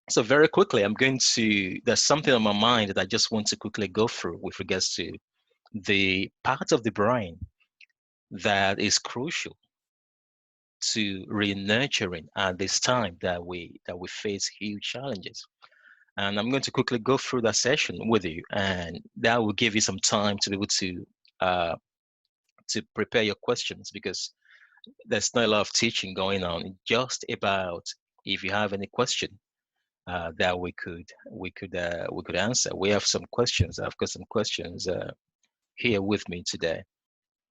So very quickly, there's something on my mind that I just want to quickly go through with regards to the part of the brain that is crucial to re-nurturing at this time that we face huge challenges. And I'm going to quickly go through that session with you, and that will give you some time to be able uh, to prepare your questions, because there's not a lot of teaching going on. Just about, if you have any question that we could answer. We have some questions. I've got some questions here with me today.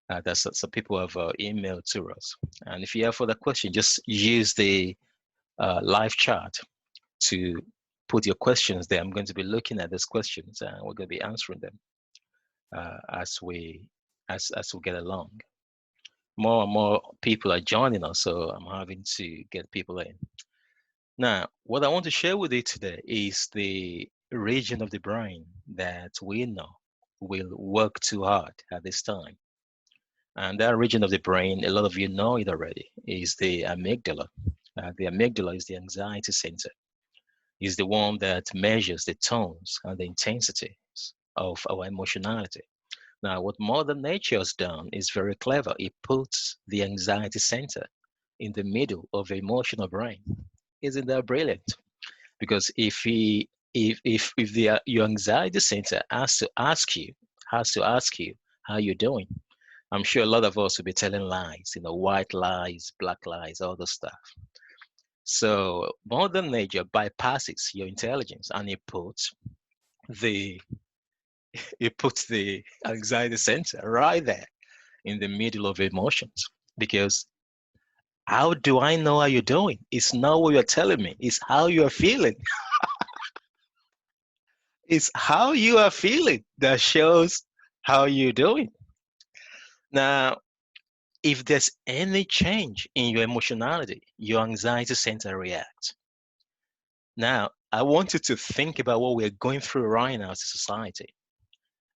That some people have emailed to us. And if you have further questions, just use the live chat to put your questions there. I'm going to be looking at those questions, and we're going to be answering them as we get along. More and more people are joining us, so I'm having to get people in. Now, what I want to share with you today is the region of the brain that we know will work too hard at this time. And that region of the brain, a lot of you know it already, is the amygdala. The amygdala is the anxiety center, is the one that measures the tones and the intensities of our emotionality. Now, what Mother Nature has done is very clever. It puts the anxiety center in the middle of the emotional brain. Isn't that brilliant? Because if your anxiety center has to ask you how you're doing, I'm sure a lot of us will be telling lies, white lies, black lies, all the stuff. So modern nature bypasses your intelligence, and the it puts the anxiety center right there in the middle of emotions. Because how do I know how you're doing? It's not what you're telling me, it's how you're feeling. It's how you are feeling that shows how you're doing. Now, if there's any change in your emotionality, your anxiety center reacts. Now, I want you to think about what we're going through right now as a society.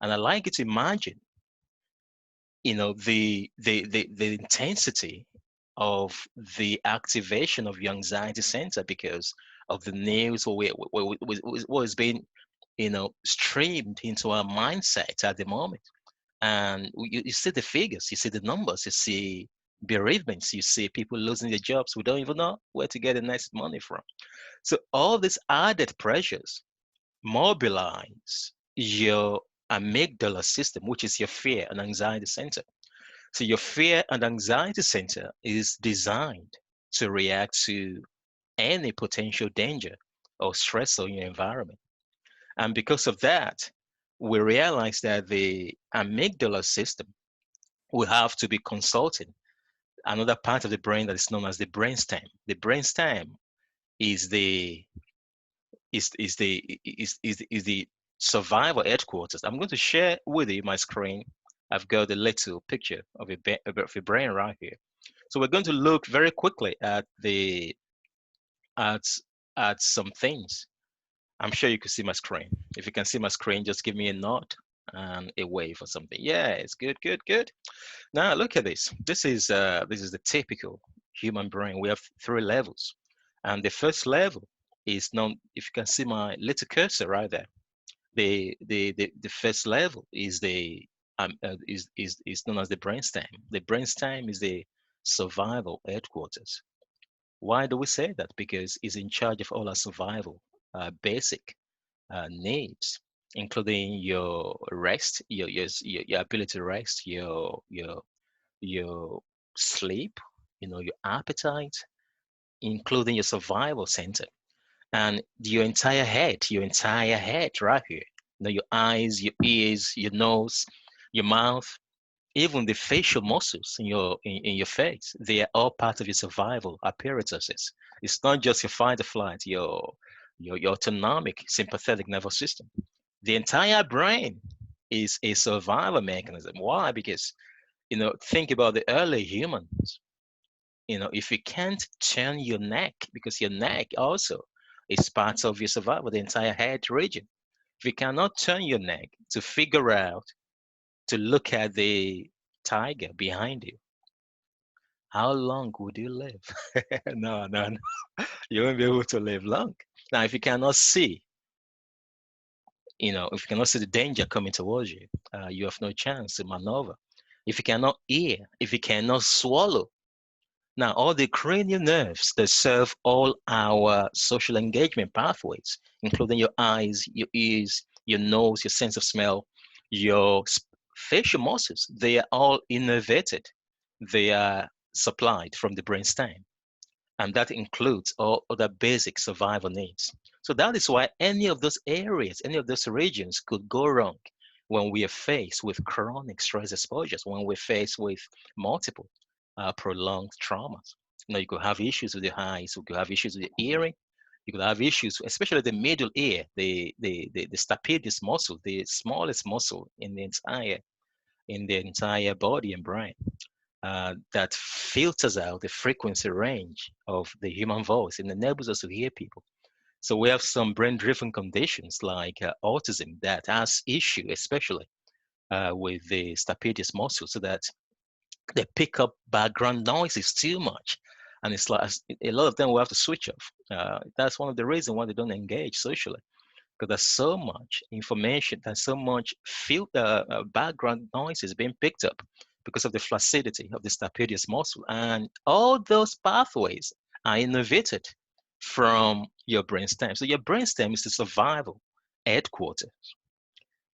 And I'd like you to imagine, the intensity of the activation of your anxiety center because of the news what is being, streamed into our mindset at the moment. And you see the figures, you see the numbers, you see bereavements, you see people losing their jobs. We don't even know where to get the next money from. So all these added pressures mobilize your amygdala system, which is your fear and anxiety center. So your fear and anxiety center is designed to react to any potential danger or stress on your environment. And because of that, we realize that the amygdala system will have to be consulting another part of the brain that is known as the brainstem. The brainstem is the survival headquarters. I'm going to share with you my screen. I've got a little picture of a brain right here. So we're going to look very quickly at at some things. I'm sure you can see my screen. If you can see my screen, just give me a nod and a wave or something. Yeah, it's good, good, good. Now look at this. This is the typical human brain. We have three levels, and the first level is known. If you can see my little cursor right there, the first level is known as the brainstem. The brainstem is the survival headquarters. Why do we say that? Because it's in charge of all our survival basic needs, including your rest, your ability to rest, your sleep, your appetite, including your survival center, and your entire head right here. Your eyes, your ears, your nose, your mouth, even the facial muscles in your face, they are all part of your survival apparatuses. It's not just your fight or flight, your autonomic sympathetic nervous system. The entire brain is a survival mechanism. Why? Because think about the early humans. If you can't turn your neck, because your neck also is part of your survival, the entire head region. If you cannot turn your neck to figure out to look at the tiger behind you, how long would you live? No, no, no. You won't be able to live long. Now, if you cannot see, if you cannot see the danger coming towards you, you have no chance to maneuver. If you cannot hear, if you cannot swallow, now all the cranial nerves that serve all our social engagement pathways, including your eyes, your ears, your nose, your sense of smell, your facial muscles, they are all innervated. They are supplied from the brainstem, and that includes all other basic survival needs. So that is why any of those areas, any of those regions could go wrong when we are faced with chronic stress exposures, when we're faced with multiple prolonged traumas. You could have issues with the eyes, you could have issues with the hearing, you could have issues, especially the middle ear, the stapedius muscle, the smallest muscle in the entire body and brain that filters out the frequency range of the human voice and enables us to hear people. So we have some brain-driven conditions like autism that has issue, especially with the stapedius muscle, so that they pick up background noises too much. And it's like a lot of them will have to switch off. That's one of the reasons why they don't engage socially, because there's so much information, there's so much background noises being picked up because of the flaccidity of the stapedius muscle. And all those pathways are innervated from your brainstem. So your brainstem is the survival headquarters,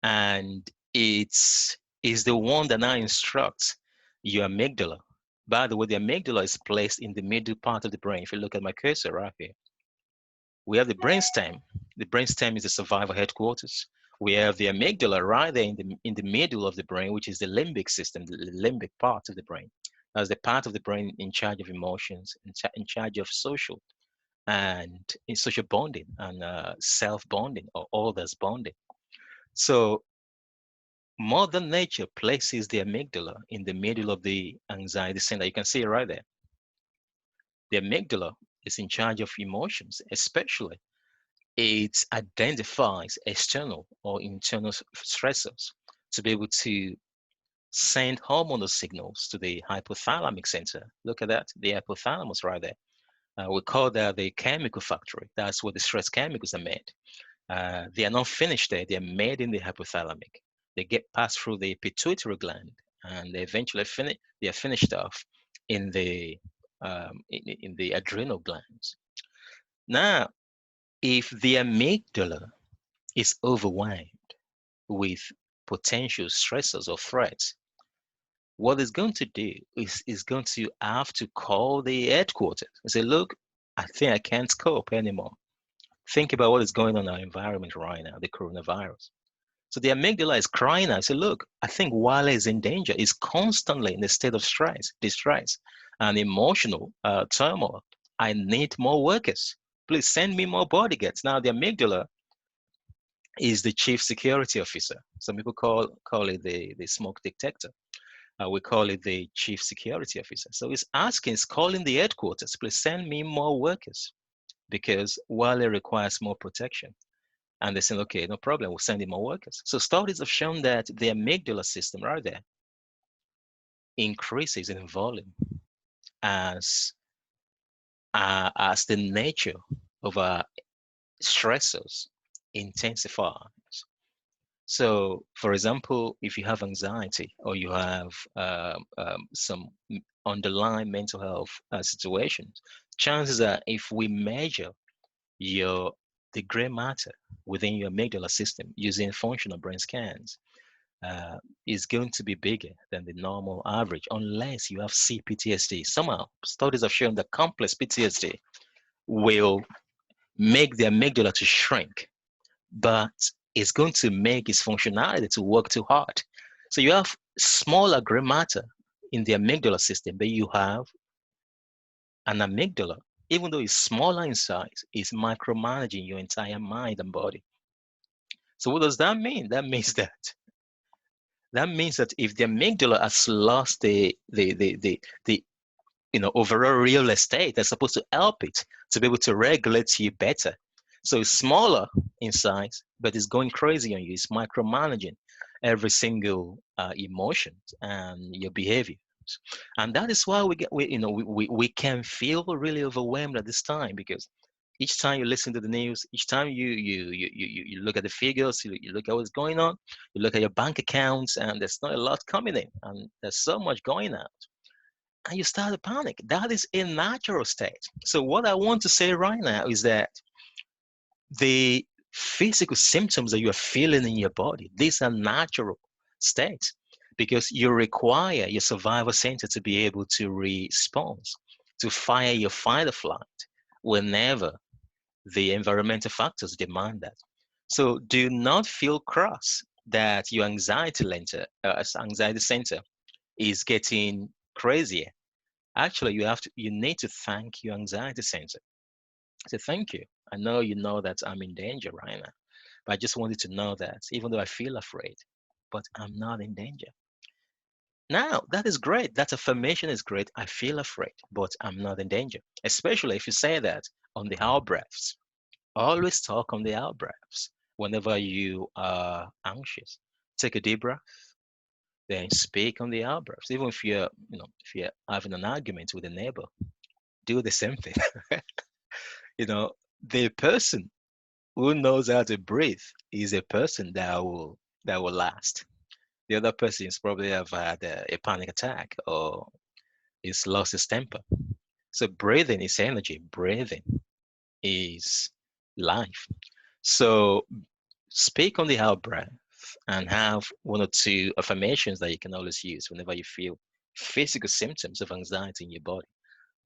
and it's is the one that now instructs your amygdala. By the way, the amygdala is placed in the middle part of the brain. If you look at my cursor right here, we have the brainstem. The brainstem is the survival headquarters. We have the amygdala right there in the middle of the brain, which is the limbic system, the limbic part of the brain. That's the part of the brain in charge of emotions, in charge of social and in social bonding and self bonding or others bonding. So Mother Nature places the amygdala in the middle of the anxiety center. You can see it right there. The amygdala is in charge of emotions, especially it identifies external or internal stressors to be able to send hormonal signals to the hypothalamic center. Look at that, the hypothalamus right there. We call that the chemical factory. That's where the stress chemicals are made. They are not finished there, they are made in the hypothalamic. They get passed through the pituitary gland and they eventually finish. They are finished off in in the adrenal glands. Now, if the amygdala is overwhelmed with potential stressors or threats, what it's going to do is going to have to call the headquarters and say, look, I think I can't cope anymore. Think about what is going on in our environment right now, the coronavirus. So the amygdala is crying out, say, look, I think while it's in danger, it's constantly in a state of stress, distress, and emotional turmoil. I need more workers. Please send me more bodyguards. Now, the amygdala is the chief security officer. Some people call it the smoke detector. We call it the chief security officer. So it's calling the headquarters, please send me more workers because while it requires more protection, and they say, okay, no problem, we'll send in more workers. So studies have shown that the amygdala system right there increases in volume as the nature of our stressors intensifies. So, for example, if you have anxiety or you have some underlying mental health situations, chances are if we measure your the gray matter within your amygdala system using functional brain scans is going to be bigger than the normal average unless you have CPTSD. Somehow, studies have shown that complex PTSD will make the amygdala to shrink, but it's going to make its functionality to work too hard. So you have smaller gray matter in the amygdala system, but you have an amygdala, even though it's smaller in size, is micromanaging your entire mind and body. So what does that mean? That means that if the amygdala has lost the overall real estate that's supposed to help it to be able to regulate you better. So it's smaller in size, but it's going crazy on you. It's micromanaging every single emotion and your behavior. And that is why we can feel really overwhelmed at this time because Each time you listen to the news, each time you look at the figures, you look at what's going on, you look at your bank accounts, and there's not a lot coming in, and there's so much going out, and you start to panic. That is a natural state. So what I want to say right now is that the physical symptoms that you are feeling in your body, these are natural states because you require your survival center to be able to respond, to fire your fight or flight whenever the environmental factors demand that. So do not feel cross that your anxiety center is getting crazier. Actually, you need to thank your anxiety center. Say thank you. I know that I'm in danger right now, but I just wanted to know that even though I feel afraid, but I'm not in danger. Now, that is great. That affirmation is great. I feel afraid, but I'm not in danger. Especially if you say that on the out breaths. Always talk on the out breaths whenever you are anxious. Take a deep breath, then speak on the out breaths. Even if you're having an argument with a neighbor, do the same thing. you know, the person who knows how to breathe is a person that will last. The other person is probably have had a panic attack or is lost his temper. So breathing is energy. Breathing is life. So speak on the out breath and have one or two affirmations that you can always use whenever you feel physical symptoms of anxiety in your body.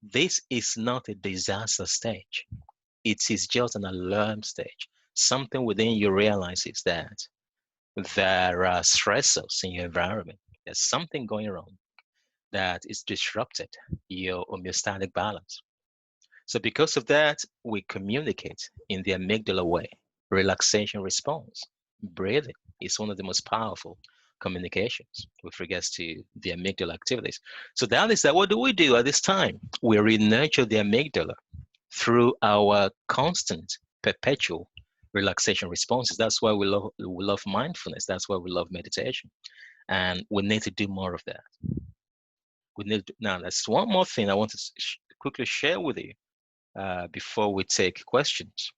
This is not a disaster stage. It is just an alarm stage. Something within you realizes that there are stressors in your environment. There's something going wrong that is disrupted your homeostatic balance. So because of that, we communicate in the amygdala way. Relaxation response. Breathing is one of the most powerful communications with regards to the amygdala activities. So that is that. What do we do at this time? We re-nurture the amygdala through our constant, perpetual relaxation responses. That's why we love mindfulness. That's why we love meditation. And we need to do more of that. Now, there's one more thing I want to quickly share with you before we take questions.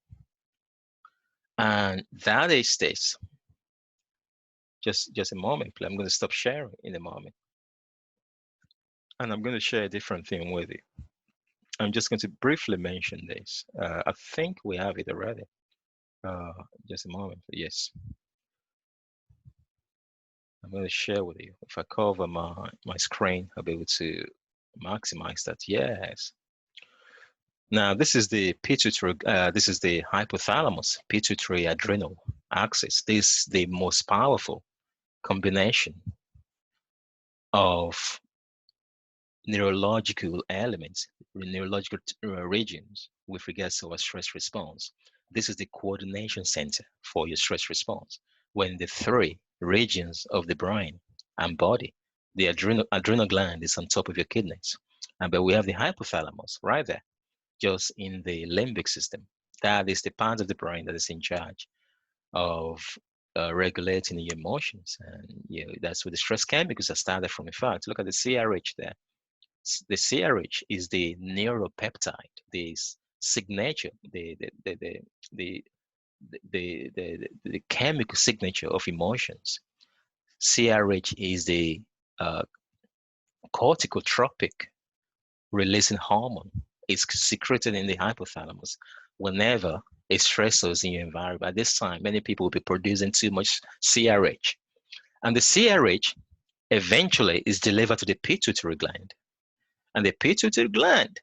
And that is this. Just a moment, please. I'm going to stop sharing in a moment. And I'm going to share a different thing with you. I'm just going to briefly mention this. I think we have it already. Just a moment. Yes. I'm going to share with you. If I cover my screen, I'll be able to maximize that. Yes. Now, this is the pituitary, this is the hypothalamus pituitary adrenal axis. This is the most powerful combination of neurological elements, neurological regions with regards to our stress response. This is the coordination center for your stress response. When the three regions of the brain and body, the adrenal gland is on top of your kidneys, but we have the hypothalamus right there, just in the limbic system. That is the part of the brain that is in charge of regulating your emotions, and that's where the stress chemicals are started from. In fact, look at the CRH there. The CRH is the neuropeptide, the signature, the, the chemical signature of emotions. CRH is the uh, corticotropic releasing hormone. It's secreted in the hypothalamus whenever a stressor is in your environment. At this time, many people will be producing too much CRH. And the CRH eventually is delivered to the pituitary gland. And the pituitary gland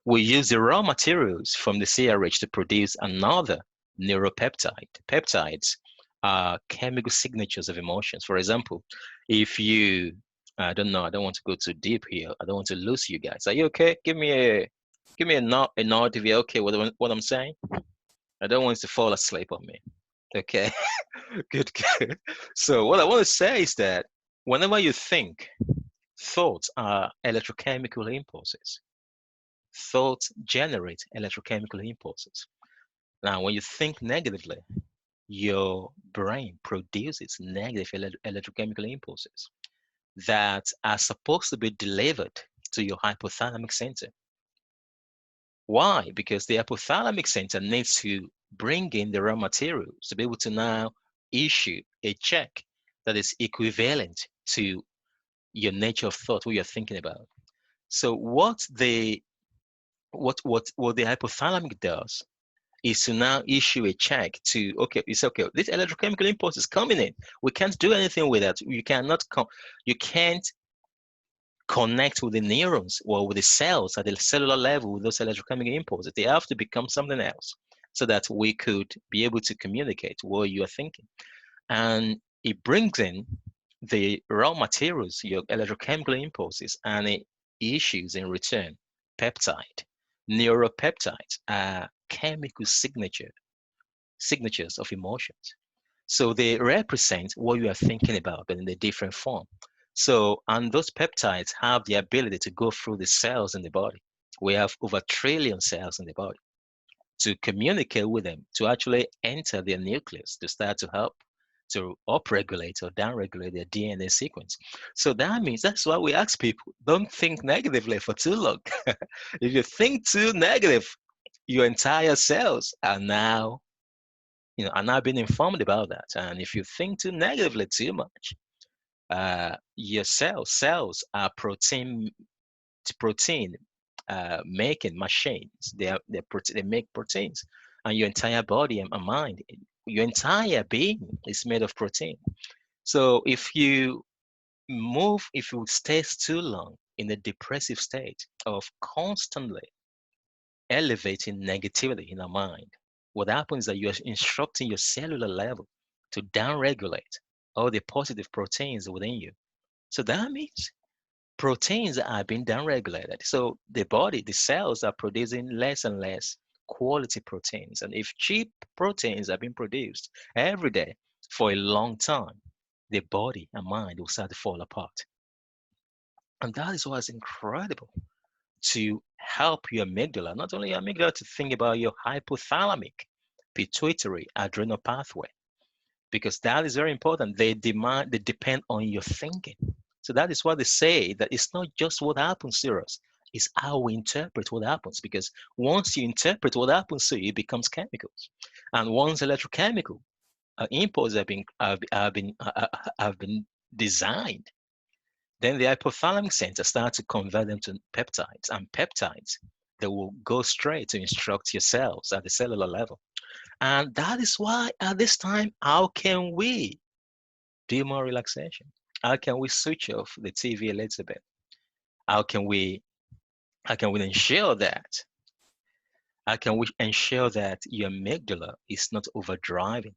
will use the raw materials from the CRH to produce another neuropeptide. Peptides are chemical signatures of emotions. For example, if you, I don't know, I don't want to go too deep here. I don't want to lose you guys. Are you okay? Give me a nod if you're okay with what I'm saying. I don't want you to fall asleep on me. Okay, good, good. So what I want to say is that whenever you think, thoughts are electrochemical impulses. Thoughts generate electrochemical impulses. Now, when you think negatively, your brain produces negative electrochemical impulses that are supposed to be delivered to your hypothalamic center, Why? Because the hypothalamic center needs to bring in the raw materials to be able to now issue a check that is equivalent to your nature of thought, what you're thinking about. So what the hypothalamic does is to now issue a check to, okay, it's okay, this electrochemical impulse is coming in. We can't do anything with that. You can't connect with the neurons or with the cells at the cellular level with those electrochemical impulses. They have to become something else so that we could be able to communicate what you are thinking. And it brings in the raw materials, your electrochemical impulses, and it issues in return peptide. Neuropeptides are chemical signatures of emotions. So they represent what you are thinking about, but in a different form. So, and those peptides have the ability to go through the cells in the body. We have over a trillion cells in the body to communicate with them, to actually enter their nucleus, to start to help to upregulate or downregulate their DNA sequence. So that means that's why we ask people, don't think negatively for too long. If you think too negative, your entire cells are now, are now being informed about that. And if you think too negatively too much, your cells are protein making machines. They make proteins, and your entire body and mind, your entire being is made of protein. So if you stay too long in a depressive state of constantly elevating negativity in our mind, what happens is that you're instructing your cellular level to downregulate all the positive proteins within you. So that means proteins are being downregulated. So the body, the cells are producing less and less quality proteins. And if cheap proteins are being produced every day for a long time, the body and mind will start to fall apart. And that is why it's incredible to help your amygdala, not only your amygdala, to think about your hypothalamic pituitary adrenal pathway, because that is very important. They depend on your thinking. So that is why they say that it's not just what happens to us, it's how we interpret what happens. Because once you interpret what happens to you, it becomes chemicals, and once electrochemical impulses have been designed, then the hypothalamic center starts to convert them to peptides, and peptides that will go straight to instruct your cells at the cellular level. And that is why at this time, how can we do more relaxation? How can we switch off the TV a little bit? How can we how can we ensure that your amygdala is not overdriving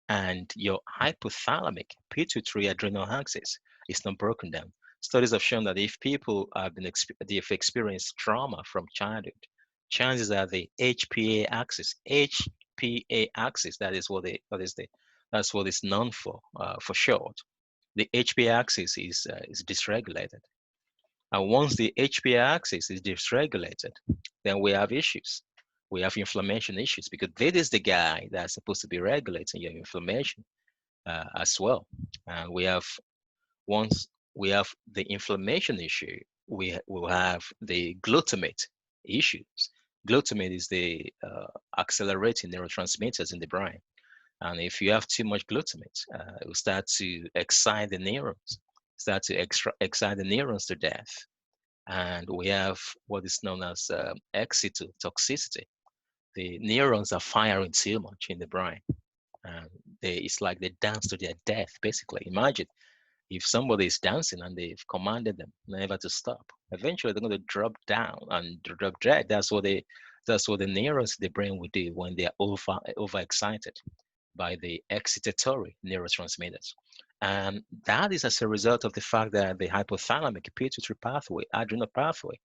and your hypothalamic pituitary adrenal axis is not broken down? Studies have shown that if people they've experienced trauma from childhood, chances are the HPA axis, that's what it's known for short. The HPA axis is dysregulated. And once the HPA axis is dysregulated, then we have issues. We have inflammation issues, because this is the guy that's supposed to be regulating your inflammation as well. And once we have the inflammation issue, we will have the glutamate issues. Glutamate is the accelerating neurotransmitters in the brain. And if you have too much glutamate, it will start to excite the neurons, excite the neurons to death. And we have what is known as excitotoxicity. The neurons are firing too much in the brain, and it's like they dance to their death, basically. Imagine if somebody is dancing and they've commanded them never to stop. Eventually, they're going to drop down and drop dead. That's what the neurons in the brain will do when they are overexcited by the excitatory neurotransmitters. And that is as a result of the fact that the hypothalamic pituitary pathway, adrenal pathway,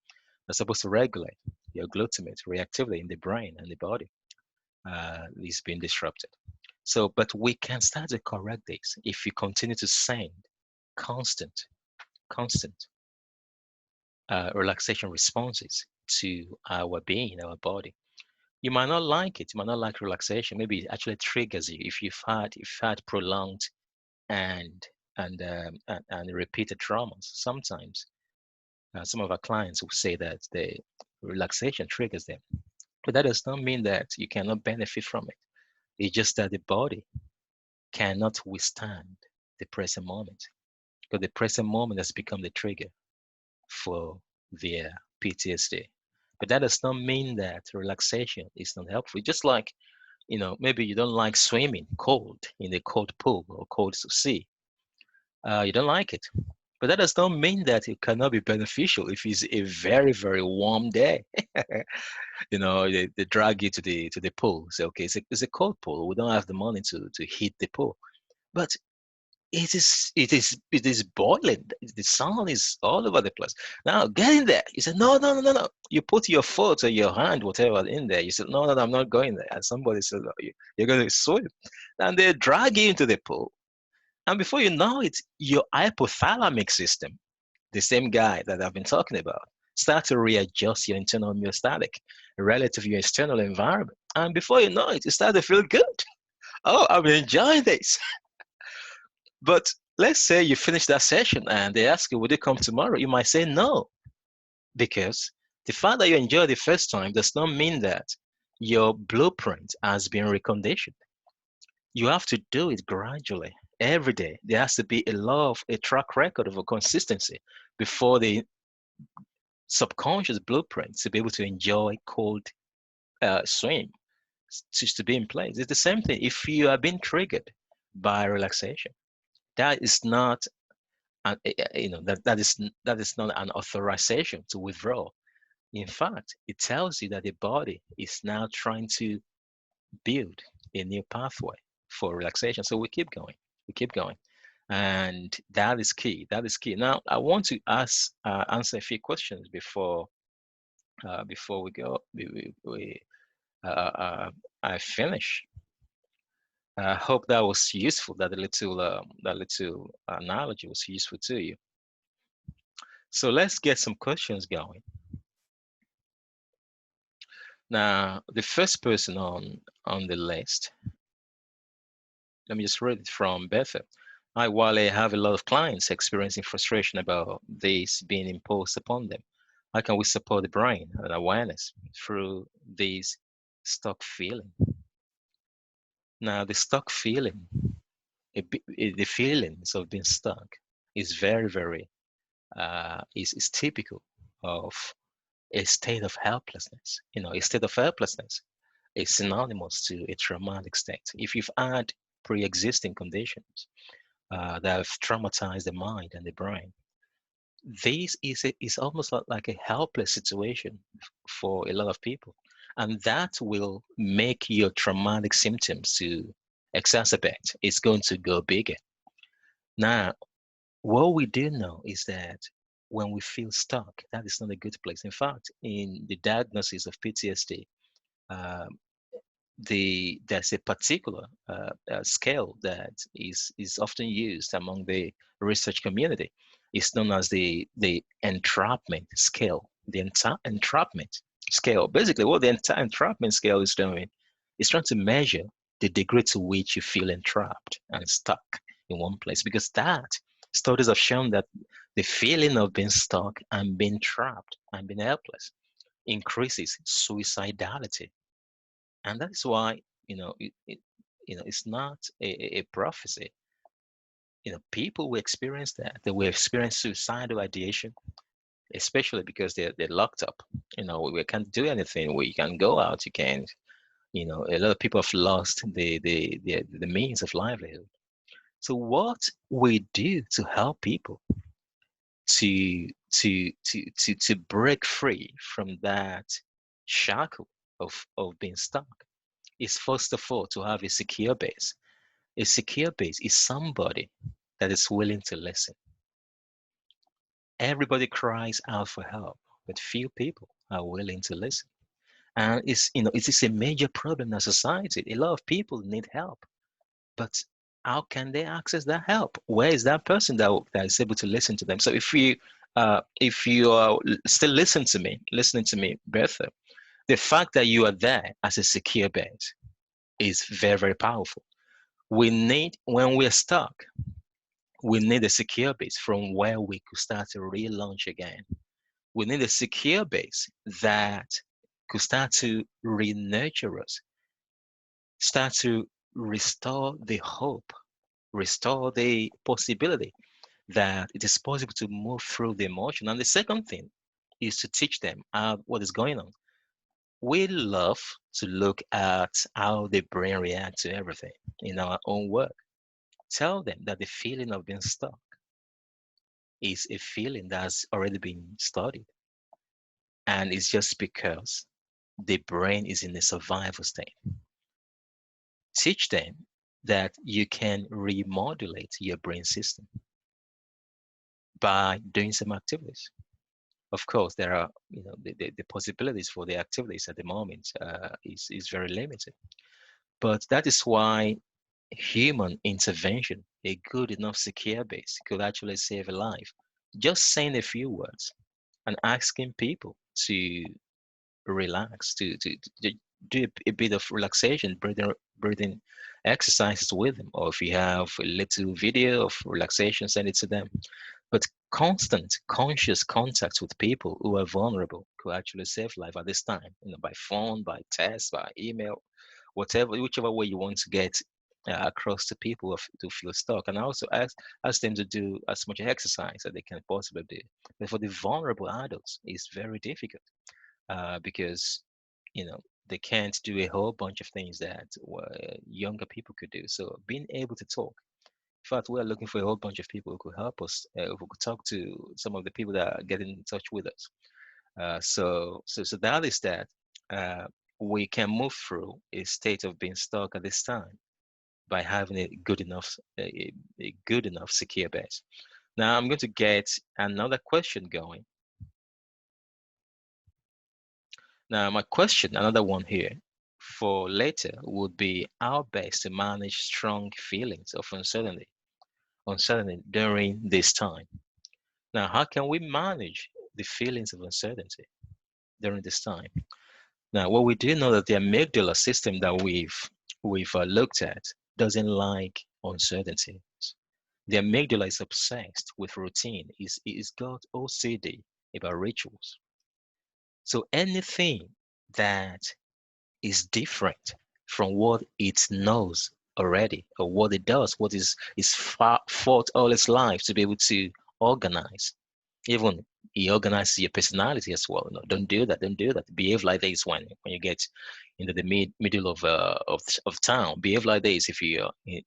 that's supposed to regulate your glutamate reactivity in the brain and the body, is being disrupted. So, but we can start to correct this if we continue to send constant, constant relaxation responses to our being, our body. You might not like it. You might not like relaxation. Maybe it actually triggers you if you've had prolonged and and repeated traumas. Sometimes some of our clients will say that Relaxation triggers them. But that does not mean that you cannot benefit from it. It's just that the body cannot withstand the present moment, because the present moment has become the trigger for their PTSD. But that does not mean that relaxation is not helpful. Just like, maybe you don't like swimming cold in a cold pool or cold sea. You don't like it. But that does not mean that it cannot be beneficial if it's a very, very warm day. They drag you to the pool. Say, okay, it's a cold pool. We don't have the money to heat the pool. But it is boiling. The sun is all over the place. Now get in there. You said, no, no, no, no, no. You put your foot or your hand, whatever, in there. You said, no, no, no, I'm not going there. And somebody said, oh, you're going to swim. And they drag you into the pool. And before you know it, your hypothalamic system, the same guy that I've been talking about, start to readjust your internal homeostatic relative to your external environment. And before you know it, you start to feel good. Oh, I'm enjoying this. But let's say you finish that session and they ask you, would you come tomorrow? You might say no, because the fact that you enjoyed the first time does not mean that your blueprint has been reconditioned. You have to do it gradually. Every day, there has to be a track record of a consistency before the subconscious blueprint to be able to enjoy cold swim to be in place. It's the same thing. If you are being triggered by relaxation, that is not that is not an authorization to withdraw. In fact, it tells you that the body is now trying to build a new pathway for relaxation. So we keep going. We keep going. And that is key. That is key. Now, I want to answer a few questions before we go. I finish. I hope that was useful. That little analogy was useful to you. So let's get some questions going. Now, the first person on the list, let me just read it from Bethel. Hi, Wale, I have a lot of clients experiencing frustration about this being imposed upon them. How can we support the brain and awareness through these stuck feeling? Now, the stuck feeling, the feelings of being stuck is very, very, is typical of a state of helplessness. A state of helplessness is synonymous to a traumatic state. If you've had pre-existing conditions that have traumatized the mind and the brain, this is almost like a helpless situation for a lot of people, and that will make your traumatic symptoms to exacerbate. It's going to go bigger. Now, what we do know is that when we feel stuck, that is not a good place. In fact, in the diagnosis of PTSD, there's a particular scale that is often used among the research community. It's known as the entrapment scale. The entrapment scale. Basically, what the entrapment scale is doing is trying to measure the degree to which you feel entrapped and stuck in one place. Because studies have shown that the feeling of being stuck and being trapped and being helpless increases suicidality. And that is why it's not a prophecy. People will experience that. They will experience suicidal ideation, especially because they're locked up. We can't do anything. We can go out. You can't. A lot of people have lost the means of livelihood. So what we do to help people to break free from that shackle of being stuck is, first of all, to have a secure base. A secure base is somebody that is willing to listen. Everybody cries out for help, but few people are willing to listen. And it is a major problem in our society. A lot of people need help, but how can they access that help? Where is that person that is able to listen to them? So if you are still listening to me, Bertha, the fact that you are there as a secure base is very, very powerful. When we're stuck, we need a secure base from where we could start to relaunch again. We need a secure base that could start to re-nurture us, start to restore the hope, restore the possibility that it is possible to move through the emotion. And the second thing is to teach them what is going on. We love to look at how the brain reacts to everything in our own work. Tell them that the feeling of being stuck is a feeling that's already been studied. And it's just because the brain is in a survival state. Teach them that you can remodulate your brain system by doing some activities. Of course, there are, the possibilities for the activities at the moment is very limited. But that is why human intervention, a good enough secure base, could actually save a life. Just saying a few words and asking people to relax, to do a bit of relaxation, breathing exercises with them. Or if you have a little video of relaxation, send it to them. But constant, conscious contact with people who are vulnerable could actually save life at this time, by phone, by text, by email, whatever, whichever way you want to get across to people to feel stuck. And I also ask them to do as much exercise that they can possibly do. But for the vulnerable adults, it's very difficult because you know they can't do a whole bunch of things that younger people could do. So being able to talk. In fact, we are looking for a whole bunch of people who could help us. Who could talk to some of the people that are getting in touch with us. So that is that. Uh, we can move through a state of being stuck at this time by having a good enough secure base. Now I'm going to get another question going. Now my question, another one here for later would be how best to manage strong feelings of uncertainty during this time. Now, how can we manage the feelings of uncertainty during this time? Now, well, we do know that the amygdala system that we've looked at doesn't like uncertainty. The amygdala is obsessed with routine. It's got OCD about rituals. So anything that is different from what it knows already or what it does, what is fought all its life to be able to organize. Even he organizes your personality as well. No, don't do that. Don't do that. Behave like this when you get into the middle of town. Behave like this if you're in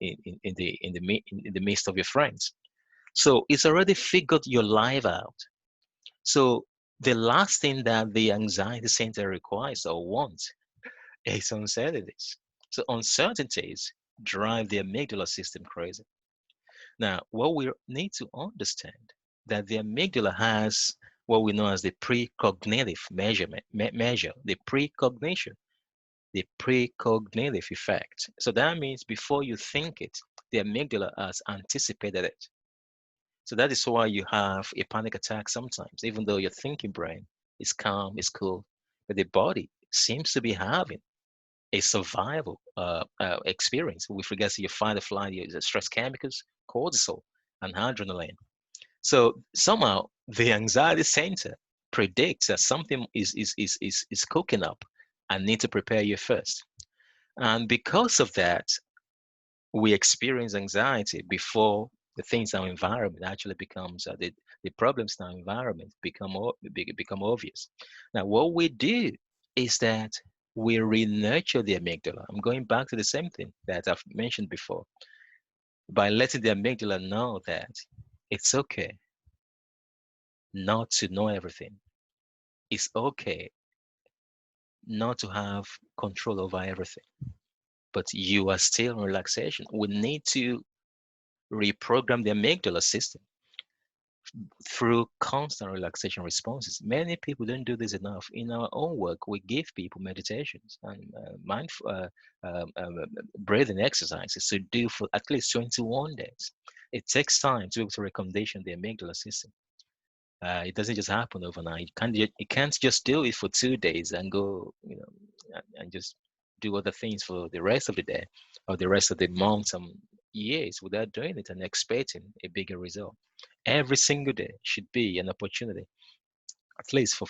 the midst of your friends. So it's already figured your life out. So the last thing that the anxiety center requires or wants is uncertainties. So uncertainties drive the amygdala system crazy. Now, what we need to understand that the amygdala has what we know as the precognitive measure, the precognition, the precognitive effect. So that means before you think it, the amygdala has anticipated it. So that is why you have a panic attack sometimes, even though your thinking brain is calm, is cool, but the body seems to be having a survival experience with regards to your fight or flight, your stress chemicals, cortisol, and adrenaline. So somehow the anxiety center predicts that something is cooking up and need to prepare you first. And because of that, we experience anxiety before the things in our environment actually becomes the problems in our environment become obvious. Now, what we do is that we re-nurture the amygdala. I'm going back to the same thing that I've mentioned before by letting the amygdala know that it's okay not to know everything. It's okay not to have control over everything, but you are still in relaxation. We need to reprogram the amygdala system through constant relaxation responses. Many people don't do this enough. In our own work, we give people meditations and mindful breathing exercises to do for at least 21 days. It takes time to be able to recondition the amygdala system. It doesn't just happen overnight. You can't just do it for 2 days and go, and just do other things for the rest of the day or the rest of the months and years without doing it and expecting a bigger result. Every single day should be an opportunity at least for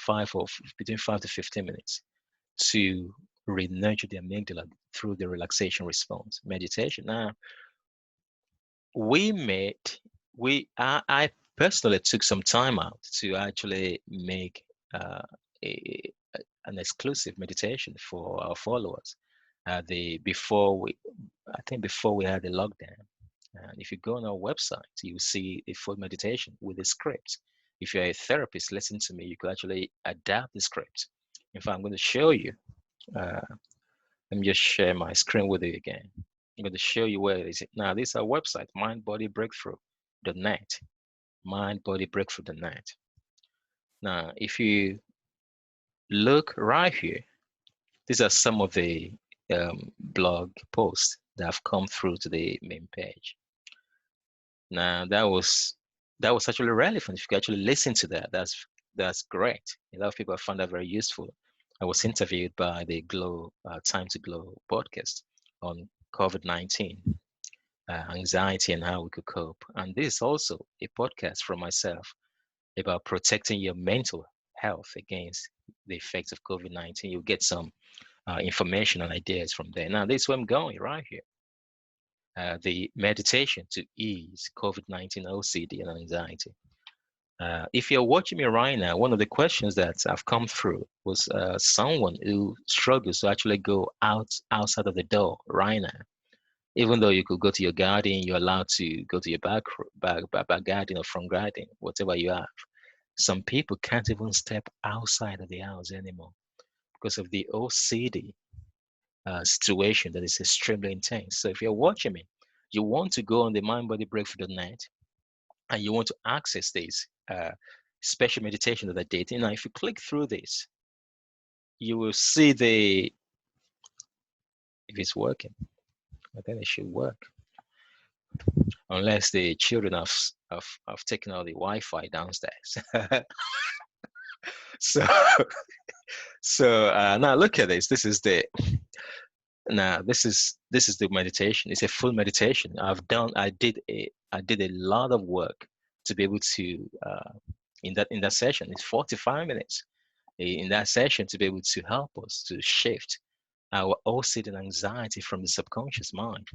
between 5 to 15 minutes to re-nurture the amygdala through the relaxation response meditation. Now, we made I personally took some time out to actually make uh, a, an exclusive meditation for our followers. The before we I think before we had the lockdown. And if you go on our website, you see a full meditation with a script. If you're a therapist, listen to me, you could actually adapt the script. In fact, I'm going to show you. Uh, Let me just share my screen with you again. I'm going to show you where it is. Now, this is our website, mindbodybreakthrough.net. Mindbodybreakthrough.net. Now, if you look right here, these are some of the blog posts that have come through to the main page. Now, that was actually relevant. If you actually listen to that, that's great. A lot of people have found that very useful. I was interviewed by the Time to Glow podcast on COVID-19, anxiety, and how we could cope. And this is also a podcast from myself about protecting your mental health against the effects of COVID-19. You'll get some information and ideas from there. Now, this is where I'm going right here. The meditation to ease COVID-19 OCD and anxiety. If you're watching me right now, one of the questions that have come through was someone who struggles to actually go outside of the door right now. Even though you could go to your garden, you're allowed to go to your back garden or front garden, whatever you have. Some people can't even step outside of the house anymore because of the OCD situation that is extremely intense. So if you're watching me, you want to go on the mindbodybreakthrough.net and you want to access this special meditation that I did. Now, if you click through this, you will see if it's working. I think it should work, unless the children have taken out the Wi-Fi downstairs. so now look at this. This is the meditation. It's a full meditation. I did a lot of work to be able to in that session. It's 45 minutes in that session to be able to help us to shift our OCD and anxiety from the subconscious mind.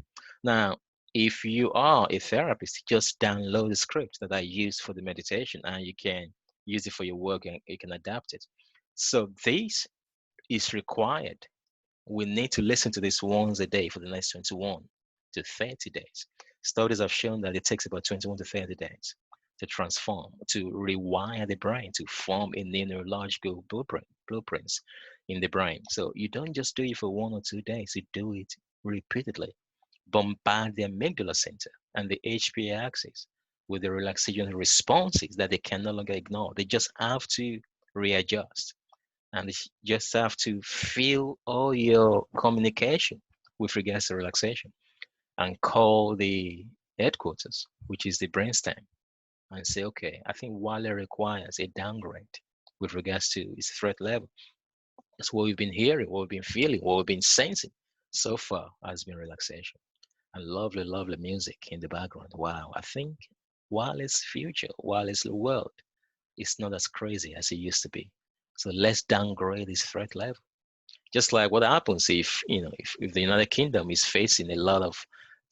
Now, if you are a therapist, just download the script that I used for the meditation and you can use it for your work and you can adapt it. So this is required. We need to listen to this once a day for the next 21 to 30 days. Studies have shown that it takes about 21 to 30 days to transform, to rewire the brain, to form a neurological blueprints in the brain. So you don't just do it for 1 or 2 days, you do it repeatedly. Bombard the amygdala center and the HPA axis with the relaxation responses that they can no longer ignore. They just have to readjust and you just have to feel all your communication with regards to relaxation and call the headquarters, which is the brainstem, and say, okay, I think Wale requires a downgrade with regards to its threat level. That's what we've been hearing, what we've been feeling, what we've been sensing so far has been relaxation and lovely, lovely music in the background. Wow, I think Wale's future, Wale's world is not as crazy as it used to be. So let's downgrade its threat level. Just like what happens if the United Kingdom is facing a lot of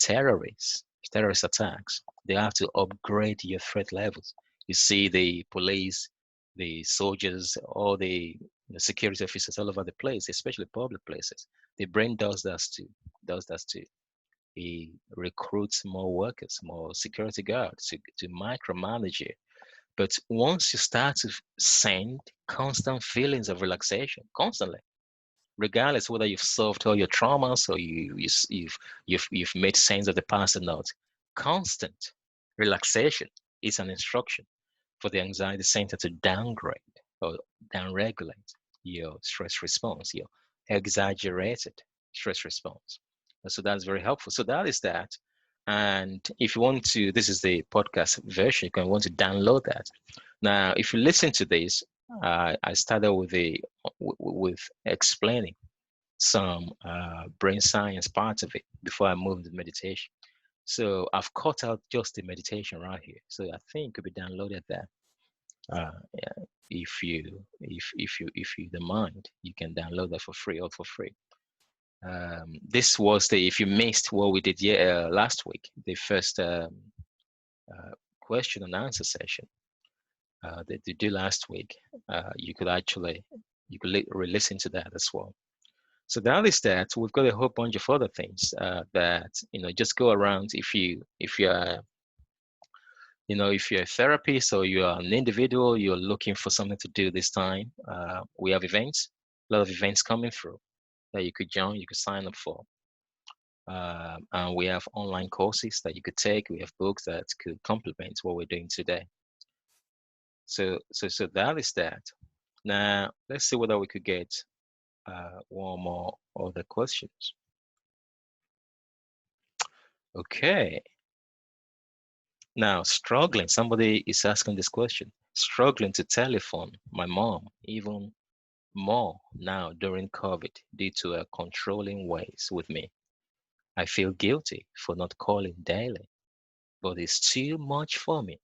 terrorist attacks, they have to upgrade your threat levels. You see the police, the soldiers, all the security officers all over the place, especially public places. The brain does that too. Does that too. He recruits more workers, more security guards to micromanage you. But once you start to send constant feelings of relaxation, constantly, regardless whether you've solved all your traumas or you've made sense of the past or not, constant relaxation is an instruction for the anxiety center to downgrade or downregulate your stress response, your exaggerated stress response. And so that's very helpful. So that is that. And if you want to, this is the podcast version. You can want to download that. Now, if you listen to this, I started with explaining some brain science parts of it before I moved to meditation. So I've cut out just the meditation right here. So I think it could be downloaded there. Yeah, if you don't mind, you can download that for free, all for free. This was the, if you missed what we did last week, the first uh, question and answer session that you did last week, you could actually re-listen to that as well. So that is that. We've got a whole bunch of other things that just go around. If you're a therapist or you are an individual, you're looking for something to do this time. We have events, a lot of events coming through that you could join, you could sign up for. And we have online courses that you could take. We have books that could complement what we're doing today. So that is that. Now let's see whether we could get one more other questions. Okay. Now struggling. Somebody is asking this question. Struggling to telephone my mom even more now during COVID due to her controlling ways with me. I feel guilty for not calling daily, but it's too much for me.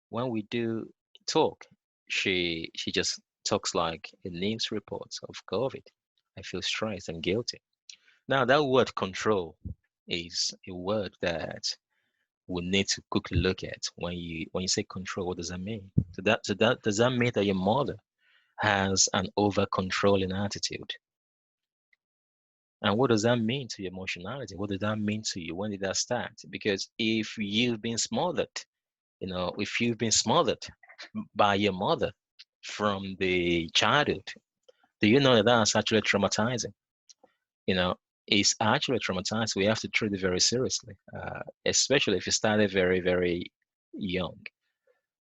When we do talk, she just talks like a news report of COVID. I feel stressed and guilty. Now that word control is a word that we need to quickly look at. When you say control, what does that mean? So that does that mean that your mother has an over controlling attitude? And what does that mean to your emotionality? What did that mean to you? When did that start? Because if you've been smothered by your mother from the childhood, do you know that that's actually traumatizing? You know, it's actually traumatizing. We have to treat it very seriously, especially if you started very, very young.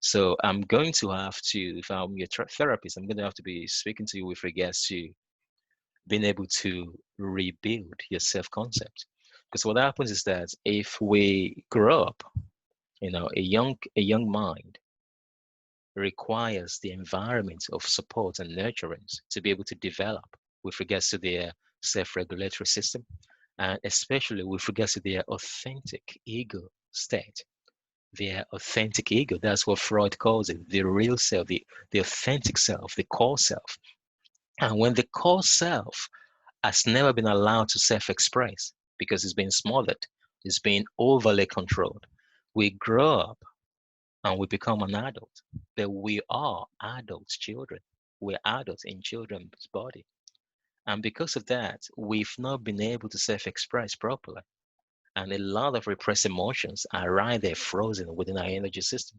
So I'm going to have to, if I'm your therapist, I'm going to have to be speaking to you with regards to being able to rebuild your self-concept. Because what happens is that if we grow up, a young mind requires the environment of support and nurturance to be able to develop with regards to their self-regulatory system, and especially with regards to their authentic ego state. Their authentic ego, that's what Freud calls it, the real self, the authentic self, the core self. And when the core self has never been allowed to self-express because it's been smothered, it's been overly controlled, we grow up and we become an adult, but we are adult children. We're adults in children's body. And because of that, we've not been able to self-express properly. And a lot of repressed emotions are right there frozen within our energy system.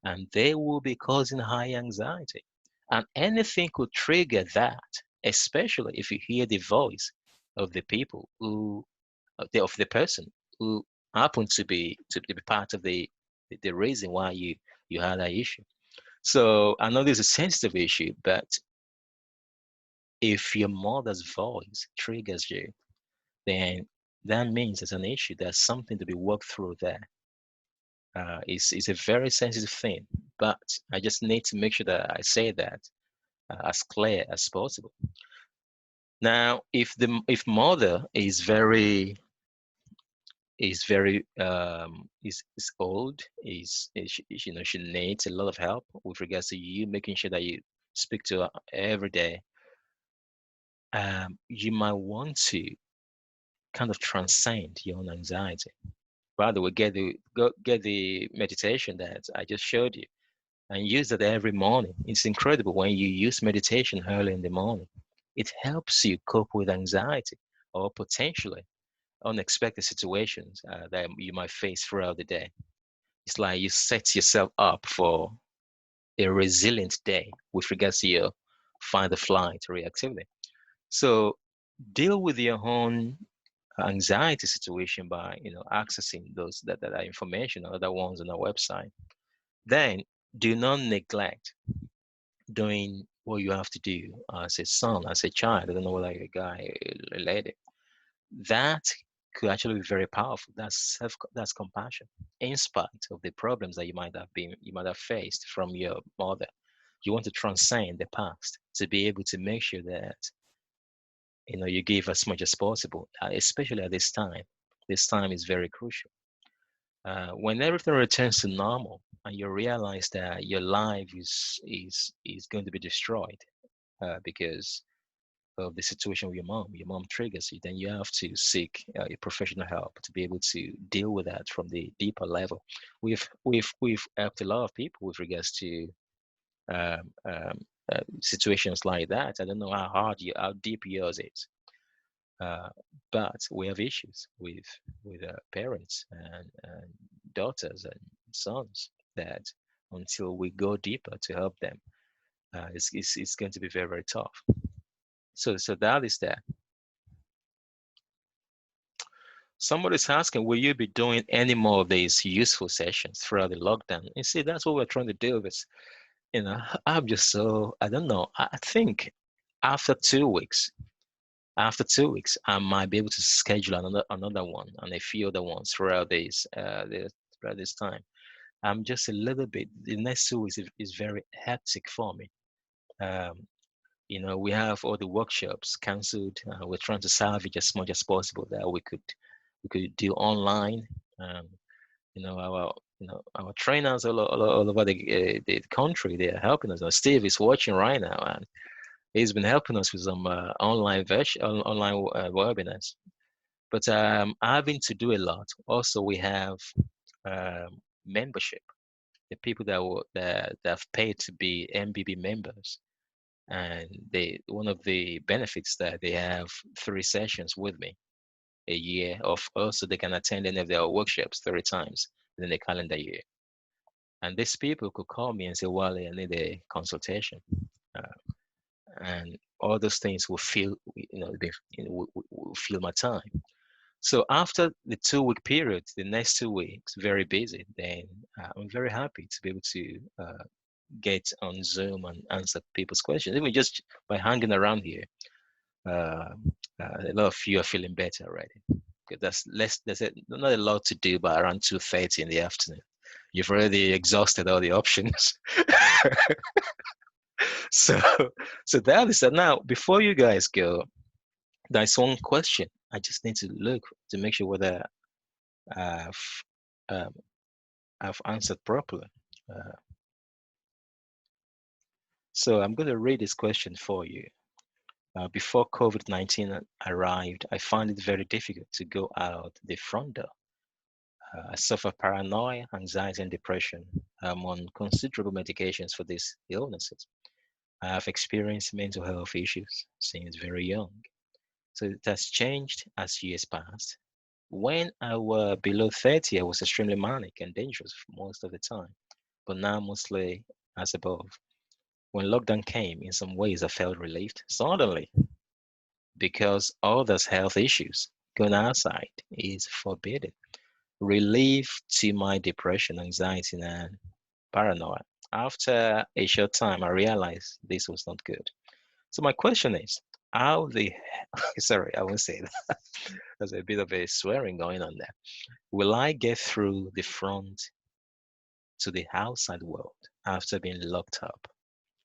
And they will be causing high anxiety. And anything could trigger that, especially if you hear the voice of the people of the person who happened to be part of the reason why you had that issue. So I know this is a sensitive issue, but if your mother's voice triggers you, then that means there's an issue. There's something to be worked through there. It's a very sensitive thing, but I just need to make sure that I say that as clear as possible. Now, if mother is old, she needs a lot of help with regards to you making sure that you speak to her every day. You might want to kind of transcend your own anxiety. By the way, get the meditation that I just showed you and use that every morning. It's incredible when you use meditation early in the morning. It helps you cope with anxiety or potentially unexpected situations that you might face throughout the day. It's like you set yourself up for a resilient day with regards to your find or flight reactivity. So deal with your own anxiety situation by accessing those that are information or other ones on our website. Then do not neglect doing what you have to do as a son, as a child. I don't know whether you're a guy, a lady. That could actually be very powerful. That's compassion, in spite of the problems that you might have faced from your mother. You want to transcend the past to be able to make sure that you give as much as possible, especially at this time. This time is very crucial. When everything returns to normal and you realize that your life is going to be destroyed because of the situation with your mom triggers you, then you have to seek a professional help to be able to deal with that from the deeper level. We've helped a lot of people with regards to um, um, situations like that. I don't know how deep yours is, uh, but we have issues with parents and daughters and sons that until we go deeper to help them, it's going to be very, very tough. So that is that. Somebody's asking, will you be doing any more of these useful sessions throughout the lockdown? You see, that's what we're trying to do. Is I'm just so I don't know. I think after 2 weeks, I might be able to schedule another one and a few other ones throughout this time. I'm just a little bit. The next 2 weeks is very hectic for me. Um, we have all the workshops cancelled. We're trying to salvage as much as possible that we could do online. Um, our trainers all over the country, they are helping us. Now, Steve is watching right now, and he's been helping us with some online webinars. But having to do a lot. Also, we have membership. The people that have paid to be MBB members, and one of the benefits that they have 3 sessions with me a year of also they can attend any of their workshops 3 times within the calendar year. And these people could call me and say, Wally, I need a consultation. Uh, and all those things will fill, will fill my time. So after the 2 week period, the next 2 weeks, very busy, then I'm very happy to be able to get on Zoom and answer people's questions, even just by hanging around here. Uh, a lot of you are feeling better already. Okay, not a lot to do by around 2:30 in the afternoon. You've already exhausted all the options. So, so that is that. Now, before you guys go, there's one question. I just need to look to make sure whether I've um, I've answered properly. Uh, so I'm going to read this question for you. Before COVID-19 arrived, I found it very difficult to go out the front door. I suffer paranoia, anxiety, and depression. I'm on considerable medications for these illnesses. I have experienced mental health issues since very young. So it has changed as years passed. When I was below 30, I was extremely manic and dangerous most of the time, but now mostly as above. When lockdown came, in some ways I felt relieved suddenly because others' health issues going outside is forbidden. Relief to my depression, anxiety, and paranoia. After a short time, I realized this was not good. So my question is, how the sorry, I won't say that. There's a bit of a swearing going on there. Will I get through the front to the outside world after being locked up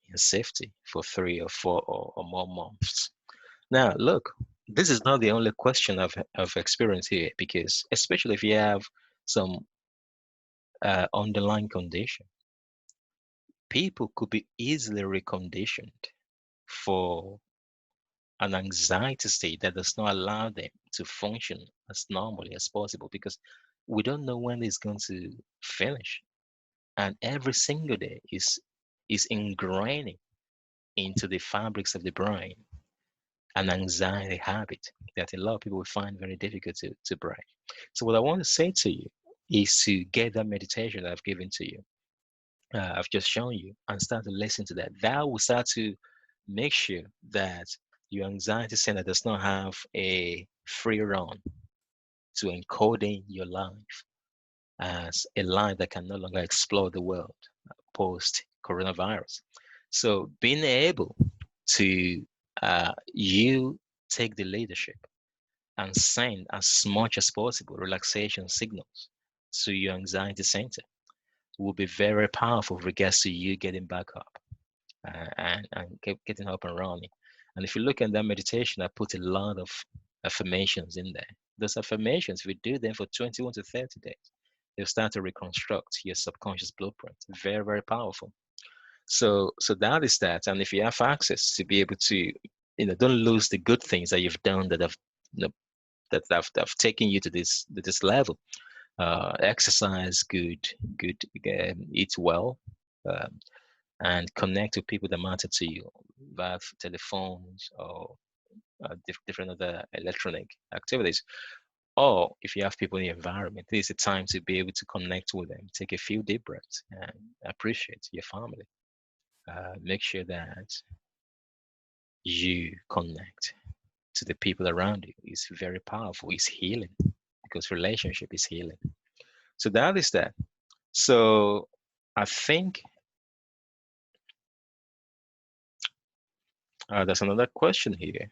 in safety for 3 or 4 or more months? Now, look, this is not the only question I've experienced here because, especially if you have some underlying condition, people could be easily reconditioned for an anxiety state that does not allow them to function as normally as possible because we don't know when it's going to finish. And every single day is ingraining into the fabrics of the brain an anxiety habit that a lot of people will find very difficult to break. So what I want to say to you is to get that meditation that I've given to you, I've just shown you, and start to listen to that. That will start to make sure that your anxiety center does not have a free run to encoding your life as a life that can no longer explore the world post coronavirus. So being able to you take the leadership and send as much as possible relaxation signals to your anxiety center will be very powerful with regards to you getting back up and getting up and running. And if you look at that meditation, I put a lot of affirmations in there. Those affirmations, we do them for 21 to 30 days. It'll start to reconstruct your subconscious blueprint. Very, very powerful. So that is that. And if you have access to be able to, don't lose the good things that you've done that have, that have taken you to this level. Exercise good, eat well, um, and connect with people that matter to you via telephones or different other electronic activities. Or if you have people in the environment, this is a time to be able to connect with them. Take a few deep breaths and appreciate your family. Make sure that you connect to the people around you. It's very powerful. It's healing because relationship is healing. So that is that. So I think there's another question here.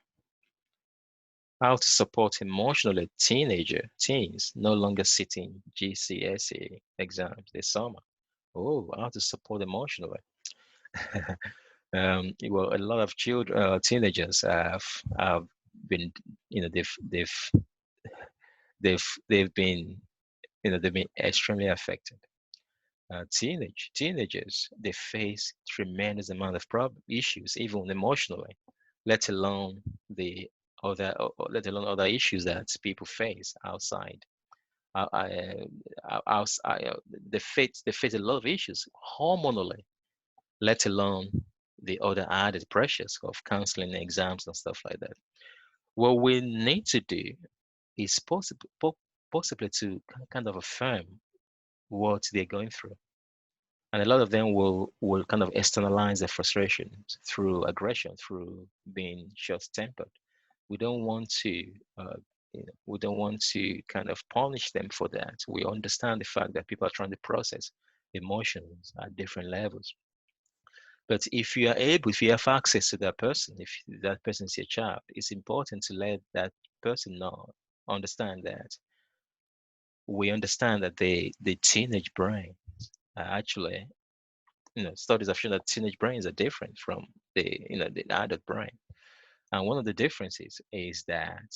How to support emotionally teens no longer sitting GCSE exams this summer. Oh, how to support emotionally. Well, a lot of children, teenagers have been, they've been, they've been extremely affected. Teenagers, they face tremendous amount of issues, even emotionally, let alone the let alone other issues that people face outside. Uh, outside, they face a lot of issues hormonally, let alone the other added pressures of counseling, exams, and stuff like that. What we need to do is possibly to kind of affirm what they're going through. And a lot of them will kind of externalize their frustrations through aggression, through being short-tempered. We don't want to we don't want to kind of punish them for that. We understand the fact that people are trying to process emotions at different levels. But if you are able, if you have access to that person, if that person is your child, it's important to let that person know, understand that we understand that the teenage brain actually, studies have shown that teenage brains are different from the adult brain. And one of the differences is that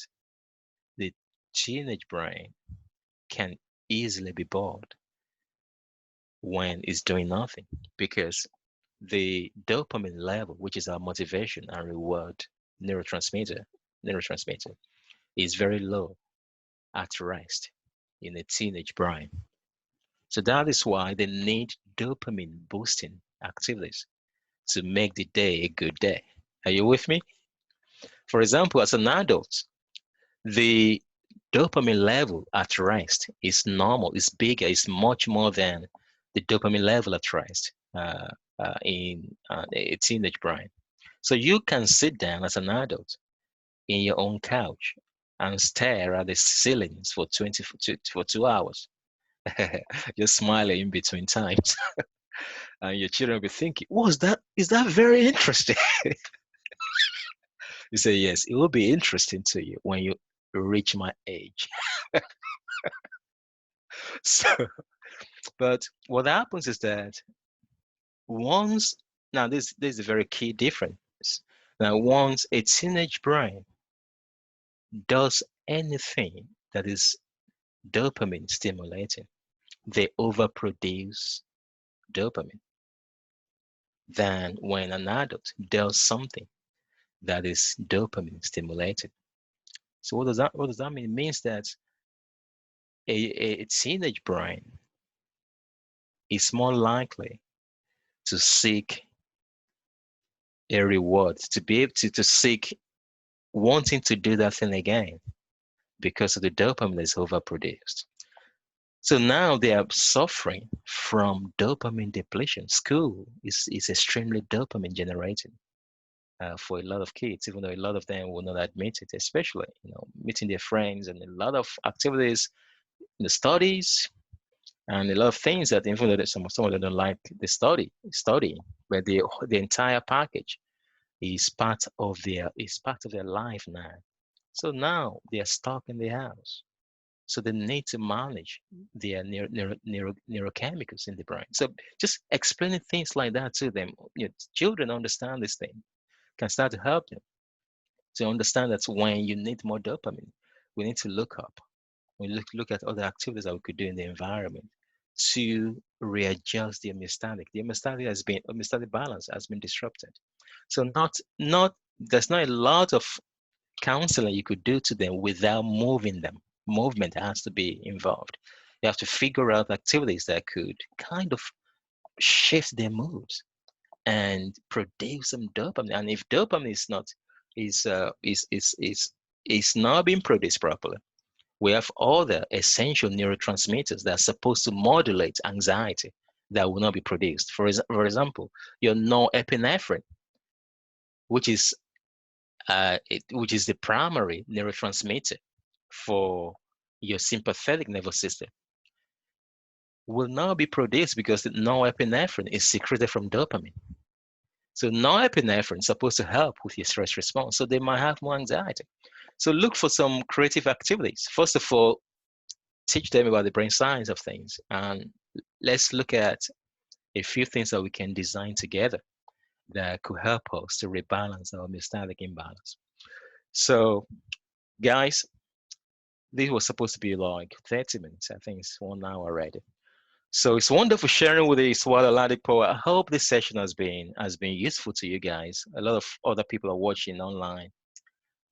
the teenage brain can easily be bored when it's doing nothing because the dopamine level, which is our motivation and reward neurotransmitter, neurotransmitter, is very low at rest in a teenage brain. So that is why they need dopamine boosting activities to make the day a good day. Are you with me? For example, as an adult, the dopamine level at rest is normal, it's bigger, it's much more than the dopamine level at rest in a teenage brain. So you can sit down as an adult in your own couch and stare at the ceilings for 2 hours, just smiling in between times. And your children will be thinking, what's that? Is that very interesting? You say, yes, it will be interesting to you when you reach my age. So, but what happens is that once, now this is a very key difference. Now, once a teenage brain does anything that is dopamine stimulating, they overproduce dopamine than when an adult does something that is dopamine stimulated. So what does that mean? It means that a teenage brain is more likely to seek a reward, to be able to seek wanting to do that thing again because of the dopamine is overproduced. So now they are suffering from dopamine depletion. School is extremely dopamine generating for a lot of kids, even though a lot of them will not admit it, especially, meeting their friends and a lot of activities, the studies, and a lot of things that even though some of them don't like the studying, but the entire package is part of their life now. So now they are stuck in the house. So they need to manage their neurochemicals in the brain. So just explaining things like that to them, children understand this thing, can start to help them to understand that when you need more dopamine, we need to look up. We look at other activities that we could do in the environment. to readjust the homeostatic. The homeostatic balance has been disrupted. So there's not a lot of counseling you could do to them without moving them. Movement has to be involved. You have to figure out activities that could kind of shift their moods and produce some dopamine. And if dopamine is uh, is is is is not being produced properly, we have other essential neurotransmitters that are supposed to modulate anxiety that will not be produced. For example, your norepinephrine, which is which is the primary neurotransmitter for your sympathetic nervous system, will not be produced because the norepinephrine is secreted from dopamine. So norepinephrine is supposed to help with your stress response. So they might have more anxiety. So look for some creative activities. First of all, teach them about the brain science of things. And let's look at a few things that we can design together that could help us to rebalance our homeostatic imbalance. So guys, this was supposed to be like 30 minutes. I think it's 1 hour already. So it's wonderful sharing with you, Swala Ladipo. I hope this session has been useful to you guys. A lot of other people are watching online.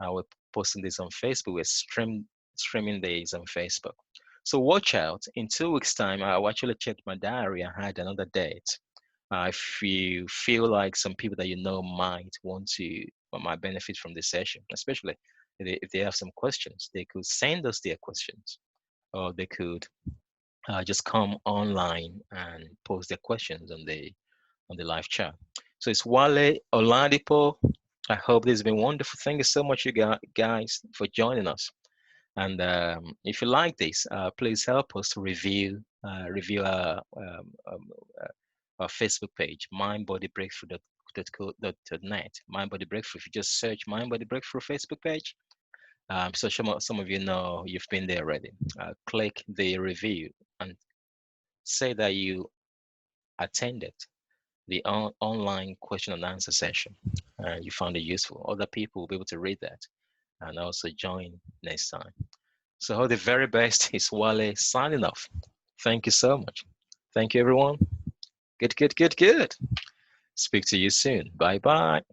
We're posting this on Facebook. We're streaming this on Facebook. So watch out. In 2 weeks' time, I'll actually check my diary. I had another date. If you feel like some people that you know might benefit from this session, especially if they have some questions, they could send us their questions, or they could just come online and post their questions on the live chat. So it's Wale Oladipo. I hope this has been wonderful. Thank you so much, you guys, for joining us. And if you like this, please help us to review our Facebook page, mindbodybreakthrough.co.net. MindBody Breakthrough. If you just search MindBody Breakthrough Facebook page, so some of you know you've been there already. Click the review and say that you attended the online question and answer session. You found it useful. Other people will be able to read that and also join next time. So all the very best. Is Wale signing off. Thank you so much. Thank you, everyone. Good. Speak to you soon. Bye bye.